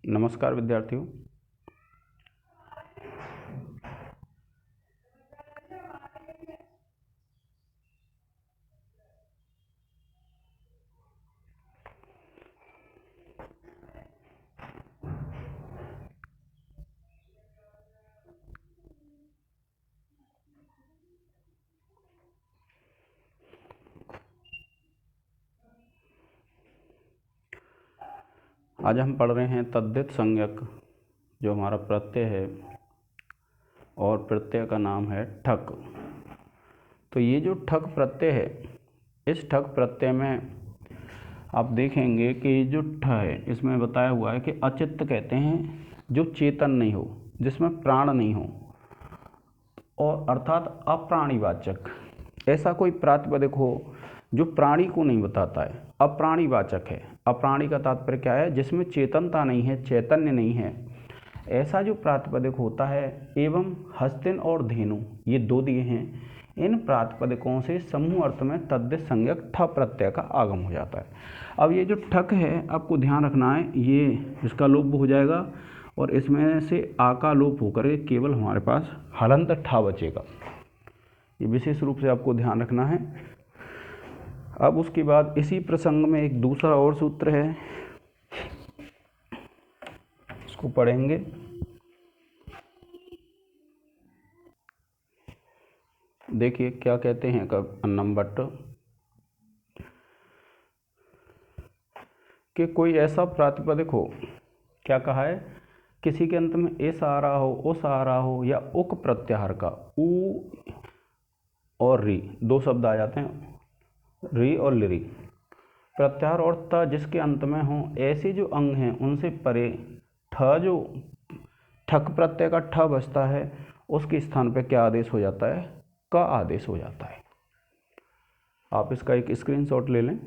नमस्कार विद्यार्थियों। आज हम पढ़ रहे हैं तद्धित संज्ञक, जो हमारा प्रत्यय है और प्रत्यय का नाम है ठक। तो ये जो ठक प्रत्यय है, इस ठक प्रत्यय में आप देखेंगे कि जो ठ है इसमें बताया हुआ है कि अचित्त कहते हैं जो चेतन नहीं हो, जिसमें प्राण नहीं हो, और अर्थात अप्राणीवाचक। ऐसा कोई प्रातिपदिक हो जो प्राणी को नहीं बताता है, अप्राणीवाचक है। अप्राणी का तात्पर्य क्या है? जिसमें चेतनता नहीं है, चैतन्य नहीं है, ऐसा जो प्रातिपदिक होता है। एवं हस्तिन और धेनु, ये दो दिए हैं। इन प्रातिपदिकों से समूह अर्थ में तद्धित संज्ञक ठ प्रत्यय का आगम हो जाता है। अब ये जो ठक है, आपको ध्यान रखना है, ये इसका लोप हो जाएगा और इसमें से आ का लोप होकर के केवल हमारे पास हलंत ठा बचेगा। ये विशेष रूप से आपको ध्यान रखना है। अब उसके बाद इसी प्रसंग में एक दूसरा और सूत्र है, इसको पढ़ेंगे। देखिए क्या कहते हैं अन्नम भट्ट कि कोई ऐसा प्रातिपदिक हो, क्या कहा है, किसी के अंत में एस आ रहा हो, उस आ रहा हो, या उक प्रत्याहार का ऊ और री, दो शब्द आ जाते हैं, री और लिरी प्रत्याहार, और त जिसके अंत में हो, ऐसे जो अंग हैं उनसे परे ठ, जो ठक प्रत्यय का ठ बचता है, उसके स्थान पे क्या आदेश हो जाता है? का आदेश हो जाता है। आप इसका एक स्क्रीनशॉट ले लें।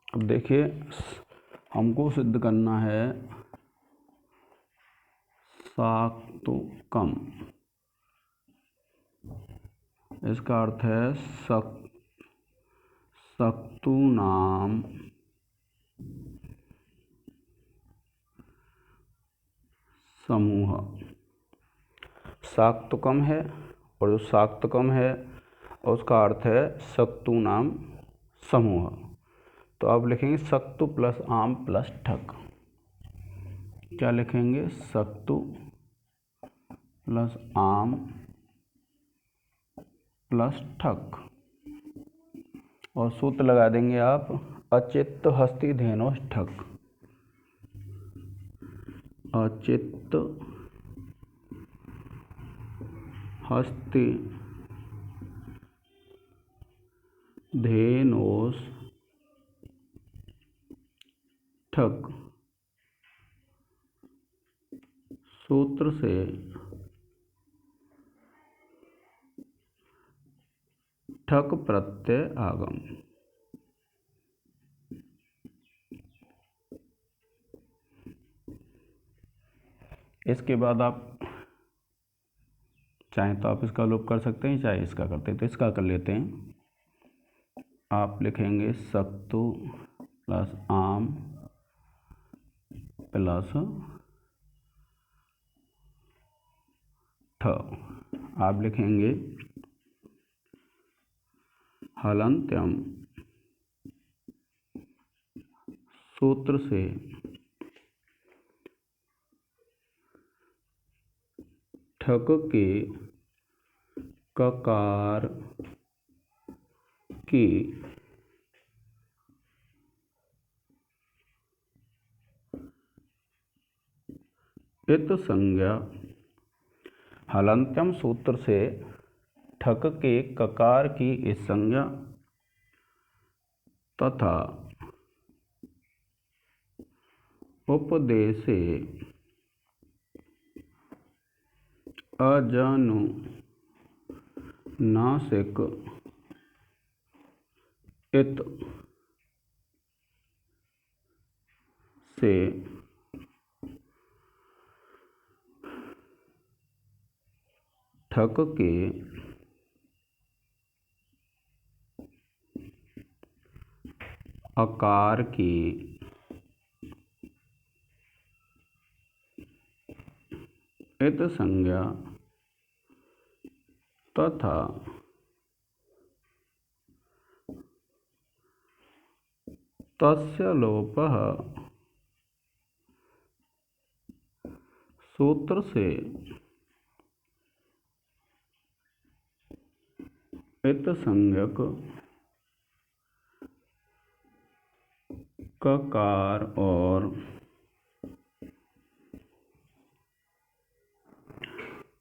अब देखिए, हमको सिद्ध करना है साक्तुकम। इसका अर्थ है सक्तु नाम समूह। साक्तुकम है, और जो साक्तुकम है उसका अर्थ है सक्तु नाम समूह। तो आप लिखेंगे सक्तु प्लस आम प्लस ठक। क्या लिखेंगे? सक्तु प्लस आम प्लस ठक, और सूत्र लगा देंगे आप अचित्त हस्ति धेनो ठक। अचित्त हस्ति धेनोस ठक। सूत्र से ठक प्रत्यय आगम। इसके बाद आप चाहें तो आप इसका लोप कर सकते हैं, चाहे इसका करते हैं, तो इसका कर लेते हैं। आप लिखेंगे सक्तु प्लस आम प्लस ठ। आप लिखेंगे हलंत्यम। सूत्र से ठक के ककार की इत संज्ञा। हलंत्यम सूत्र से ठक के ककार की इस संज्ञा तथा उपदेशे अजानुनासिक इत से ठक के आकार की इत संज्ञा तथा तस्य लोपः सूत्र से इत संज्ञक ककार और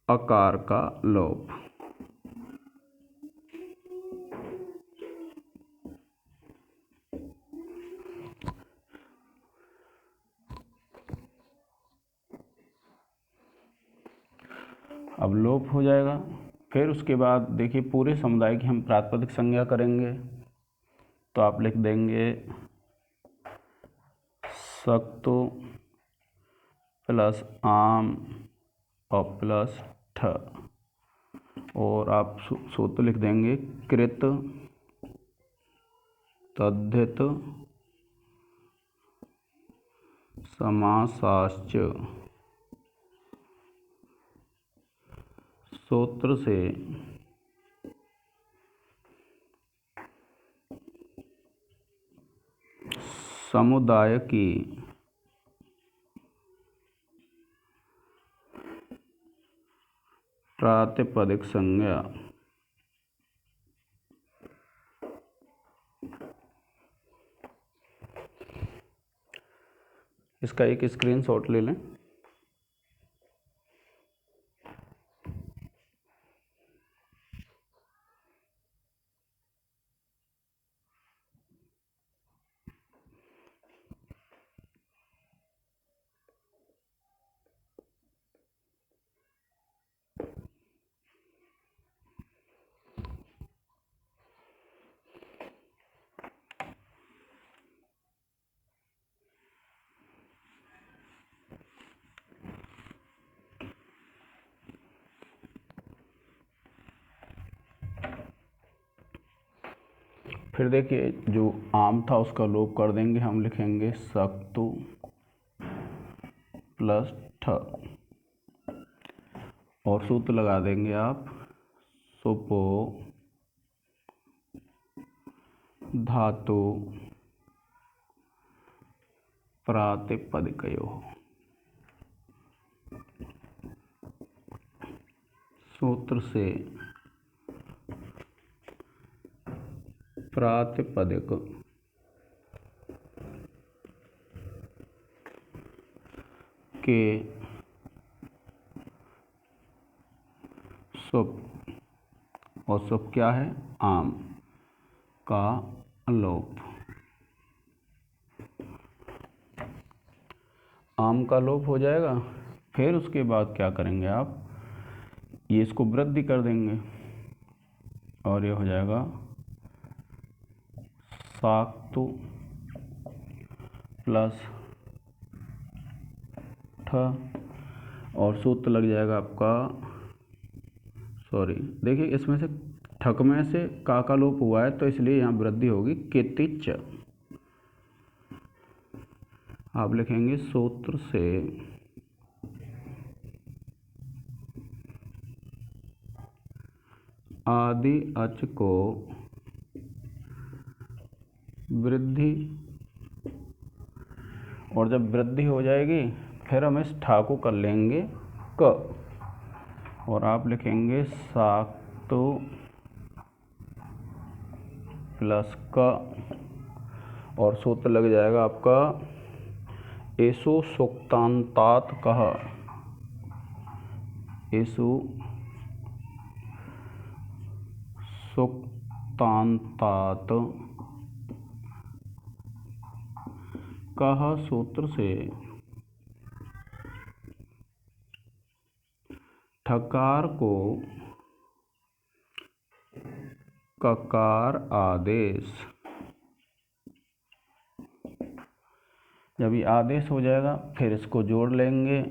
आकार का लोप। अब लोप हो जाएगा। फिर उसके बाद देखिए पूरे समुदाय की हम प्रातिपदिक संज्ञा करेंगे, तो आप लिख देंगे सक्तु प्लस आम और प्लस ठ, और आप सूत्र लिख देंगे कृत तद्धित समासाश्च। सूत्र से समुदाय की प्रातिपदिक संज्ञा इसका एक स्क्रीनशॉट ले लें। फिर देखिए जो आम था उसका लोप कर देंगे, हम लिखेंगे सक्तु प्लस ठ, और सूत्र लगा देंगे आप सुपो धातु प्रातिपदिकयोः। सूत्र से प्रातिपदिक के सुप, और सुप क्या है? आम का लोप। आम का लोप हो जाएगा। फिर उसके बाद क्या करेंगे आप, ये इसको वृद्धि कर देंगे और ये हो जाएगा साक्तु प्लस ठ, और सूत्र लग जाएगा आपका, सॉरी देखिए इसमें से ठक में से का लोप हुआ है तो इसलिए यहाँ वृद्धि होगी कितिच। आप लिखेंगे सूत्र से आदि अच को वृद्धि, और जब वृद्धि हो जाएगी फिर हम इस ठा को कर लेंगे क, और आप लिखेंगे साक्तु प्लस क, और सूत्र लग जाएगा आपका एसु सुक्तांतात कह। एसु सुक्तान्तात् कः सूत्र से ठकार को ककार आदेश, जब ये आदेश हो जाएगा फिर इसको जोड़ लेंगे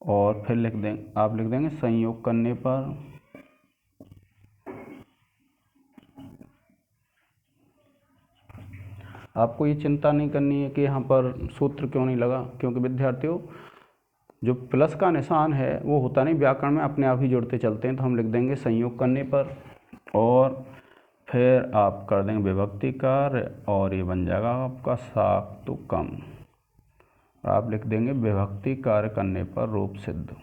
और फिर लिख देंगे संयोग करने पर आपको ये चिंता नहीं करनी है कि यहाँ पर सूत्र क्यों नहीं लगा, क्योंकि विद्यार्थियों जो प्लस का निशान है वो होता नहीं, व्याकरण में अपने आप ही जुड़ते चलते हैं। तो हम लिख देंगे संयोग करने पर और फिर आप कर देंगे विभक्ति कार्य और ये बन जाएगा आपका साक्तुकम। आप लिख देंगे विभक्ति कार्य करने पर रूप सिद्ध।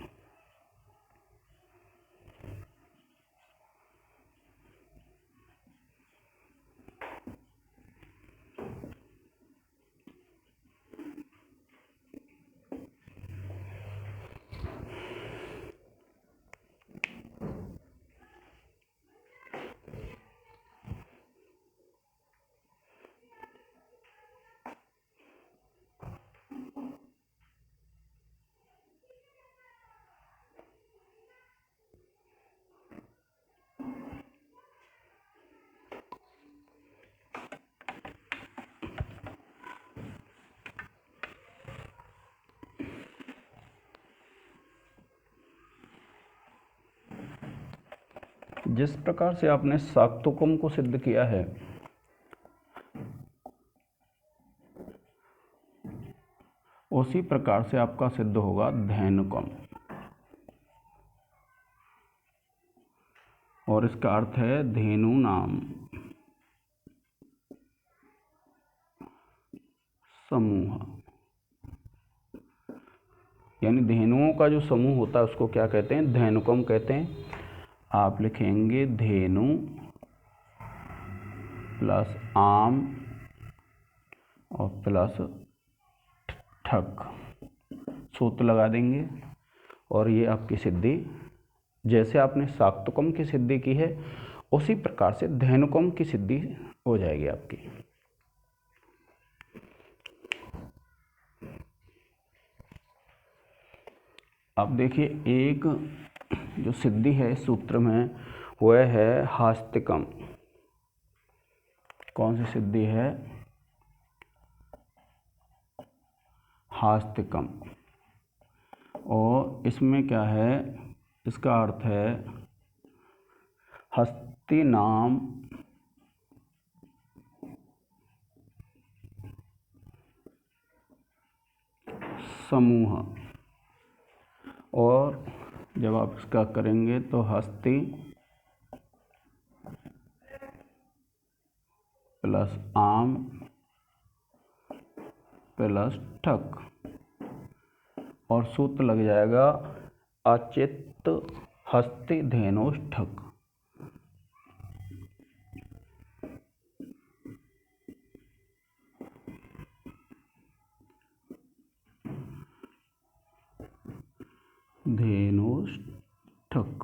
जिस प्रकार से आपने साक्तुकम को सिद्ध किया है उसी प्रकार से आपका सिद्ध होगा धेनुकम, और इसका अर्थ है धेनु नाम समूह, यानी धेनुओं का जो समूह होता है उसको क्या कहते हैं, धेनुकम कहते हैं। आप लिखेंगे धेनु प्लस आम और प्लस ठक, सूत्र लगा देंगे और ये आपकी सिद्धि, जैसे आपने साक्तुकम की सिद्धि की है उसी प्रकार से धेनुकम की सिद्धि हो जाएगी आपकी। अब देखिए एक जो सिद्धि है इस सूत्र में वह है हास्तिकम। कौन सी सिद्धि है, हास्तिकम। और इसमें क्या है, इसका अर्थ है हस्ती नाम समूह, और जब आप इसका करेंगे तो हस्ती प्लस आम प्लस ठक, और सूत्र लग जाएगा अचित हस्ति धेनुष ठक। धेनुष ठक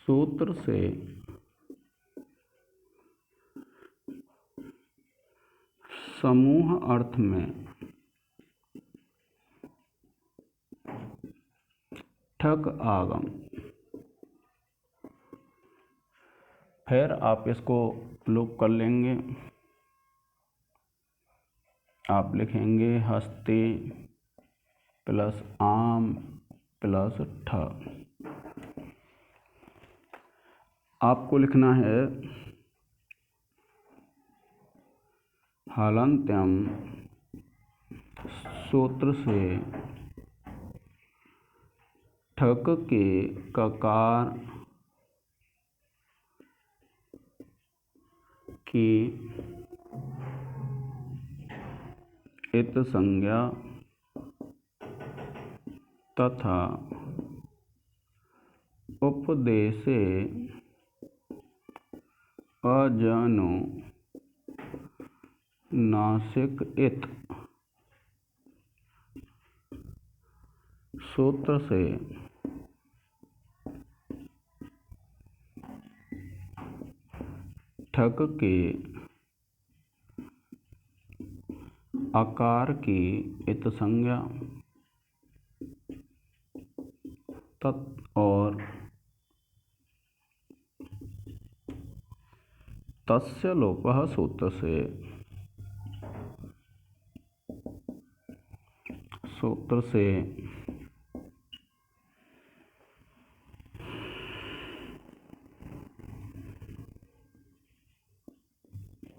सूत्र से समूह अर्थ में ठक आगम। फिर आप इसको लोप कर लेंगे, आप लिखेंगे हस्ती प्लस आम प्लस ठ। आपको लिखना है हलन्त्यम सूत्र से ठक के ककार की इत संज्ञा तथा उपदेशे अजनो नासिक इत सूत्र से ठक के आकार की इत्संज्ञा तत् और तस्य लोपः सूत्र से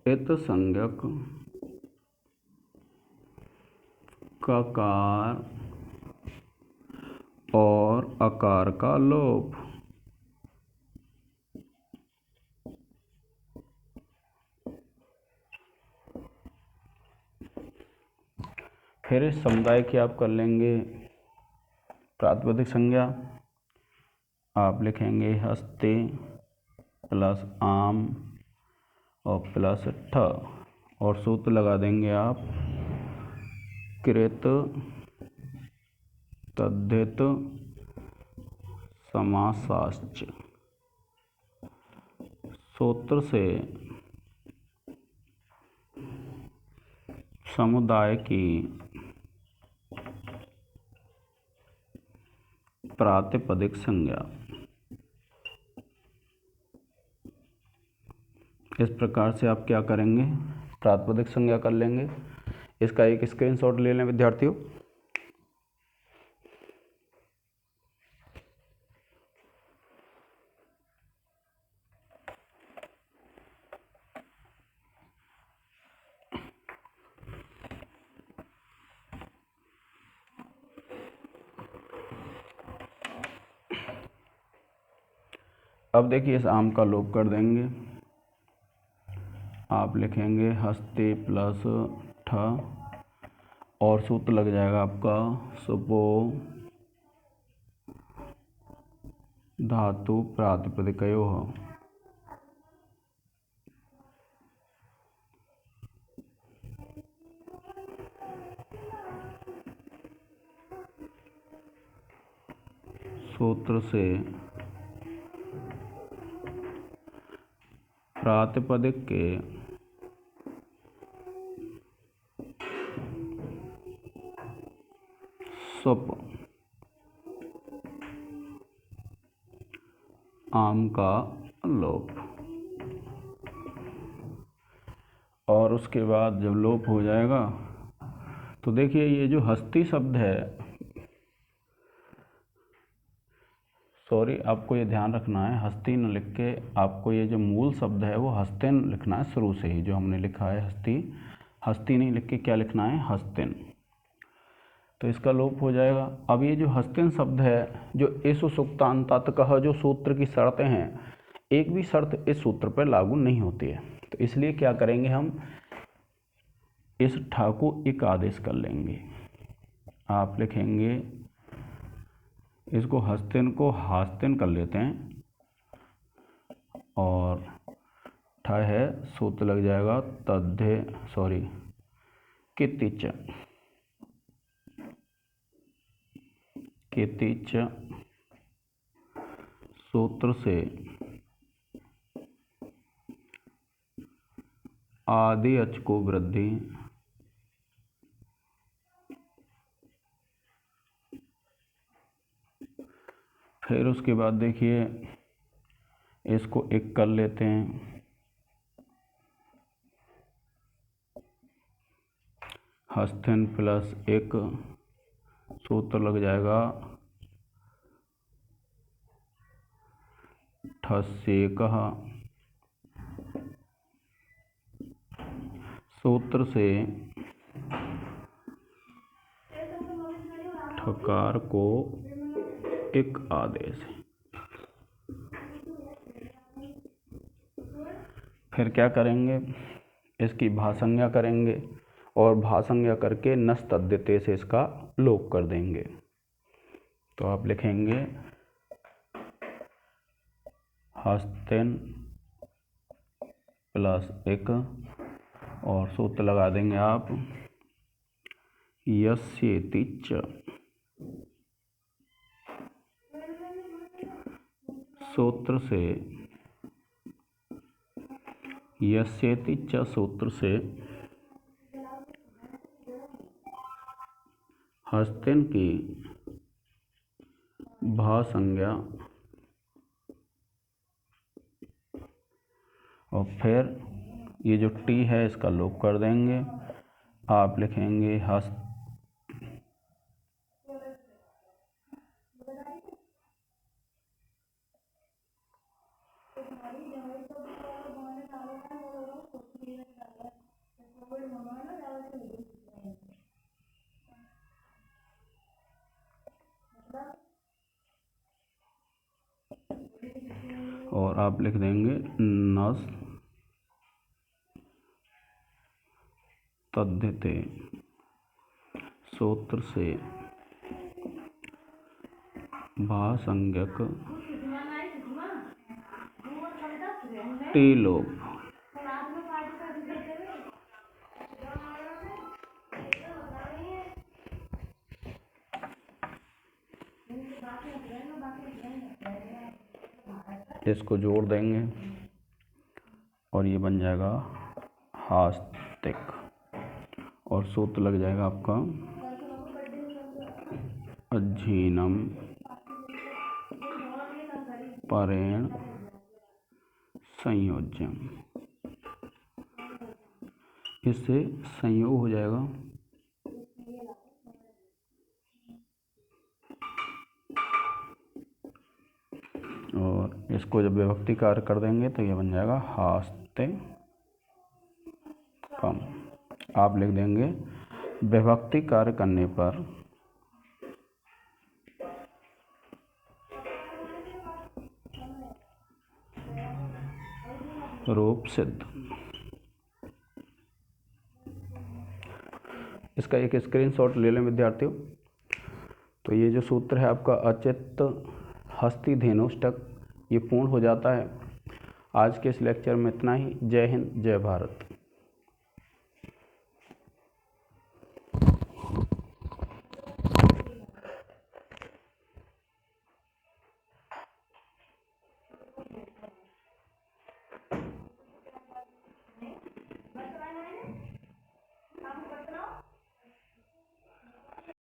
इत्संज्ञक ककार और आकार का लोप। फिर इस समुदाय की आप कर लेंगे प्रातिपदिक संज्ञा। आप लिखेंगे हस्ते प्लस आम और प्लस ठ और सूत्र लगा देंगे आप कृत तद्धित समासाश्च। सूत्र से समुदाय की प्रातिपदिक संज्ञा। इस प्रकार से आप क्या करेंगे, प्रातिपदिक संज्ञा कर लेंगे। इसका एक स्क्रीनशॉट ले लें विद्यार्थियों। अब देखिए इस आम का लोप कर देंगे। आप लिखेंगे हस्ते प्लस ठ और सूत्र लग जाएगा आपका सुपो धातु प्रातिपदिकयोः। सूत्र से प्रातिपदिक के सुप आम का लोप। और उसके बाद जब लोप हो जाएगा तो देखिए ये जो हस्ती शब्द है, सॉरी आपको ये ध्यान रखना है, हस्ती न लिख के आपको ये जो मूल शब्द है वो हस्तिन लिखना है शुरू से ही। जो हमने लिखा है हस्ती नहीं लिख के क्या लिखना है, हस्तिन। तो इसका लोप हो जाएगा। अब ये जो हस्तिन शब्द है, जो इस सुक्तांततः जो सूत्र की शर्तें हैं, एक भी शर्त इस सूत्र पर लागू नहीं होती है। तो इसलिए क्या करेंगे, हम इस ठा को एक आदेश कर लेंगे। आप लिखेंगे इसको हस्तिन को हास्तिन कर लेते हैं और ठा है सूत्र लग जाएगा कितिच कितिच। सूत्र से आदि अच को वृद्धि फिर उसके बाद देखिए इसको एक कर लेते हैं, हस्तिन प्लस एक सूत्र लग जाएगा ठसेकः। सूत्र से ठकार को एक आदेश। फिर क्या करेंगे, इसकी भासंज्ञा करेंगे और भासंज्ञा करके नस तद्धिते से इसका लोप कर देंगे। तो आप लिखेंगे हस्तिन प्लस एक और सूत्र लगा देंगे आप यस्येति च। सूत्र से, यस्येति च सूत्र से हस्तिन की भा संज्ञा, और फिर ये जो टी है इसका लोप कर देंगे, आप लिखेंगे हस्त, और आप लिख देंगे नस तद्धिते, सूत्र से भा संज्ञक टी लोप। इसको जोड़ देंगे और ये बन जाएगा हास्तिक, और सूत्र लग जाएगा आपका अज्जीनम परेण संयोज्यम। इससे संयोग हो जाएगा, और इसको जब विभक्ति कार्य कर देंगे तो ये बन जाएगा हास्तिकम। आप लिख देंगे विभक्ति कार्य करने पर रूप सिद्ध। इसका एक स्क्रीनशॉट ले लें विद्यार्थियों। तो ये जो सूत्र है आपका अचित हस्ति धेनुष्टक, ये पूर्ण हो जाता है। आज के इस लेक्चर में इतना ही। जय हिंद, जय भारत।